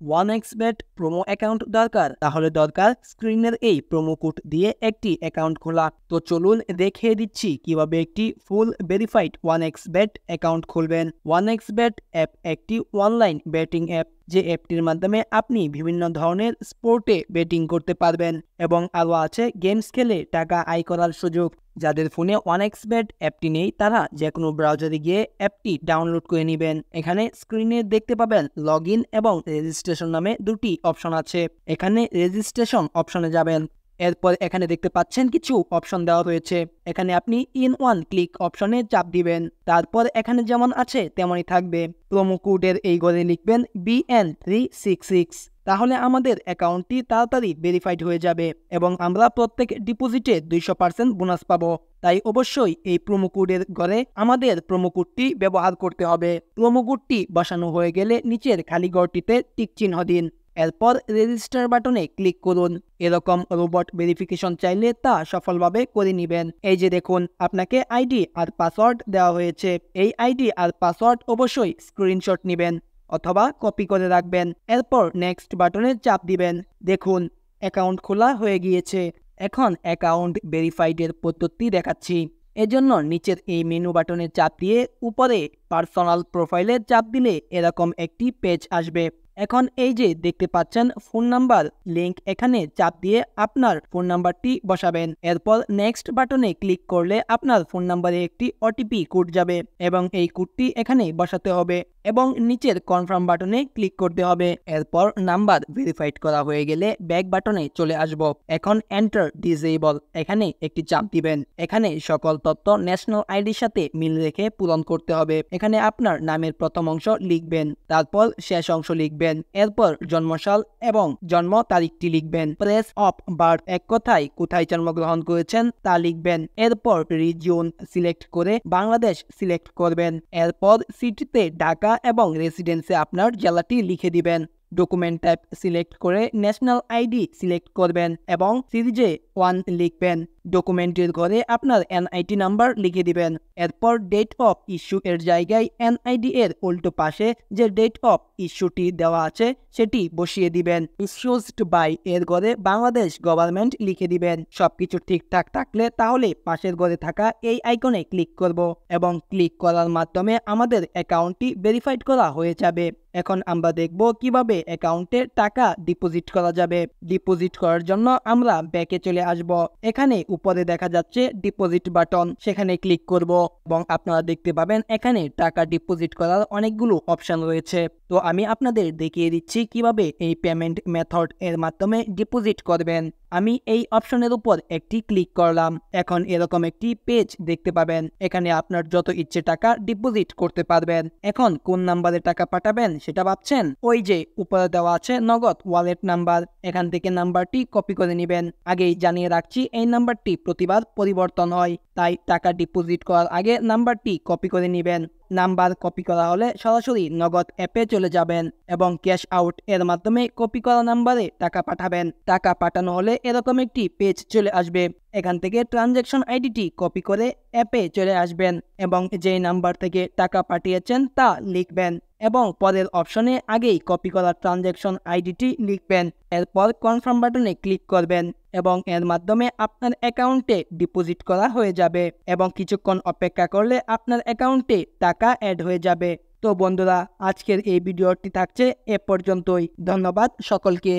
1xbet promo account দরকার? তাহলে দরকার স্ক্রিনের এই প্রোমো কোড দিয়ে একটি অ্যাকাউন্ট খোলা। তো চলুন দেখিয়ে দিচ্ছি কিভাবে একটি ফুল ভেরিফাইড 1xbet অ্যাকাউন্ট খুলবেন। 1xbet অ্যাপ একটি অনলাইন বেটিং অ্যাপ, যে অ্যাপটির মাধ্যমে আপনি বিভিন্ন ধরনের স্পোর্টে বেটিং করতে পারবেন এবং আরও আছে গেমস খেলে টাকা আয় করার সুযোগ। যাদের ফোনে 1xbet অ্যাপটি নেই তারা যে কোনো ব্রাউজারে গিয়ে অ্যাপটি ডাউনলোড করে নেবেন। এখানে স্ক্রিনে দেখতে পাবেন লগ ইন এবং রেজিস্ট্রেশন নামে দুটি অপশন আছে। এখানে রেজিস্ট্রেশন অপশনে যাবেন। এরপর এখানে দেখতে পাচ্ছেন কিছু অপশন দেওয়া রয়েছে। এখানে আপনি ইন ওয়ান ক্লিক অপশনে চাপ দিবেন। তারপর এখানে যেমন আছে তেমনই থাকবে। প্রোমো কোডের এই ঘরে লিখবেন BN366। তাহলে আমাদের অ্যাকাউন্টটি তাড়াতাড়ি ভেরিফাইড হয়ে যাবে এবং আমরা প্রত্যেক ডিপোজিটে 200% বোনাস পাবো। তাই অবশ্যই এই প্রোমো কোডের ঘরে আমাদের প্রোমো কোডটি ব্যবহার করতে হবে। প্রোমো কোডটি বসানো হয়ে গেলে নিচের খালি ঘরটিতে টিক চিহ্ন দিন। এরপর রেজিস্টার বাটনে ক্লিক করুন। এরকম রোবট ভেরিফিকেশন চাইলে তা সফলভাবে করে নেবেন। এই যে দেখুন, আপনাকে আইডি আর পাসওয়ার্ড দেওয়া হয়েছে। এই আইডি আর পাসওয়ার্ড অবশ্যই স্ক্রিনশট নেবেন অথবা কপি করে রাখবেন। এরপর নেক্সট বাটনে চাপ দিবেন। দেখুন, অ্যাকাউন্ট খোলা হয়ে গিয়েছে। এখন অ্যাকাউন্ট ভেরিফাইডের পদ্ধতি দেখাচ্ছি। এজন্য নিচের এই মেনু বাটনে চাপ দিয়ে উপরে পার্সোনাল প্রোফাইলে চাপ দিলে এরকম একটি পেজ আসবে। এখন এই যে দেখতে পাচ্ছেন ফোন নাম্বার লিংক, এখানে চাপ দিয়ে আপনার ফোন নাম্বারটি বসাবেন। এরপর নেক্সট বাটনে ক্লিক করলে আপনার ফোন নাম্বারে একটি ওটিপি কোড যাবে এবং এই কোডটি এখানে বসাতে হবে এবং নিচের কনফার্ম বাটনে ক্লিক করতে হবে। এরপর নাম্বার ভেরিফাইড করা হয়ে গেলে ব্যাক বাটনে চলে আসব। এখন এন্টার ডিসেবল এখানে একটি চাপ দিবেন। এখানে সকল তথ্য ন্যাশনাল আইডির সাথে মিল রেখে পূরণ করতে হবে। এখানে আপনার নামের প্রথম অংশ লিখবেন, তারপর শেষ অংশ লিখবেন। এরপর জন্মসাল এবং জন্ম তারিখটি লিখবেন। প্লেস অফ বার্থ এক কথায় কোথায় জন্মগ্রহণ করেছেন তা লিখবেন। এরপর রিজিয়ন সিলেক্ট করে বাংলাদেশ সিলেক্ট করবেন। এরপর সিটিতে ঢাকা এবং রেসিডেন্সে আপনার জেলাটি লিখে দিবেন। ডকুমেন্ট টাইপ সিলেক্ট করে ন্যাশনাল আইডি সিলেক্ট করবেন এবং সিরিজে 1 লিখবেন। ডকুমেন্টের ঘরে আপনার এনআইডি নাম্বার লিখে দিবেন। এরপর ডেট অফ ইস্যু এর জায়গায় এনআইডি এর উল্টো পাশে যে ডেট অফ ইস্যুটি দেওয়া আছে সেটি বসিয়ে দিবেন। ইস্যুড বাই এর ঘরে বাংলাদেশ গভর্নমেন্ট লিখে দিবেন। সবকিছু ঠিকঠাক থাকলে তাহলে পাশের ঘরে থাকা এই আইকনে ক্লিক করব এবং ক্লিক করার মাধ্যমে আমাদের অ্যাকাউন্টটি ভেরিফাইড করা হয়ে যাবে। এখন আমরা দেখব কিভাবে অ্যাকাউন্টে টাকা ডিপোজিট করা যাবে। ডিপোজিট করার জন্য আমরা ব্যাকে চলে আসব। এখানে উপরে দেখা যাচ্ছে ডিপোজিট বাটন, সেখানে ক্লিক করব এবং আপনারা দেখতে পাবেন এখানে টাকা ডিপোজিট করার অনেকগুলো অপশন রয়েছে। তো আমি আপনাদের দেখিয়ে দিচ্ছি কিভাবে এই পেমেন্ট মেথড এর মাধ্যমে ডিপোজিট করবেন। আমি এই অপশনের উপর একটি ক্লিক করলাম। এখন এরকম একটি পেজ দেখতে পাবেন। এখানে আপনার যত ইচ্ছে টাকা ডিপোজিট করতে পারবেন। এখন কোন নাম্বারে টাকা পাঠাবেন সেটা ভাবছেন? ওই যে উপরে দেওয়া আছে নগদ ওয়ালেট নাম্বার, এখান থেকে নাম্বারটি কপি করে নেবেন। আগেই জানিয়ে রাখছি এই নাম্বারটি প্রতিবার পরিবর্তন হয়, তাই টাকা ডিপোজিট করার আগে নাম্বারটি কপি করে নেবেন। নাম্বার কপি করা হলে সরাসরি নগদ অ্যাপে চলে যাবেন এবং ক্যাশ আউট এর মাধ্যমে কপি করা নাম্বারে টাকা পাঠাবেন। টাকা পাঠানো হলে এরকম একটি পেজ চলে আসবে। এখান থেকে ট্রানজ্যাকশন আইডিটি কপি করে অ্যাপে চলে আসবেন এবং যেই নাম্বার থেকে টাকা পাঠিয়েছেন তা লিখবেন এবং পরের অপশনে আগেই কপি করা ট্রানজ্যাকশন আইডিটি লিখবেন। এরপর কনফার্ম বাটনে ক্লিক করবেন এবং এর মাধ্যমে আপনার অ্যাকাউন্টে ডিপোজিট করা হয়ে যাবে এবং কিছুক্ষণ অপেক্ষা করলে আপনার অ্যাকাউন্টে টাকা অ্যাড হয়ে যাবে। তো বন্ধুরা, আজকের এই ভিডিওটি থাকছে এ পর্যন্তই। ধন্যবাদ সকলকে।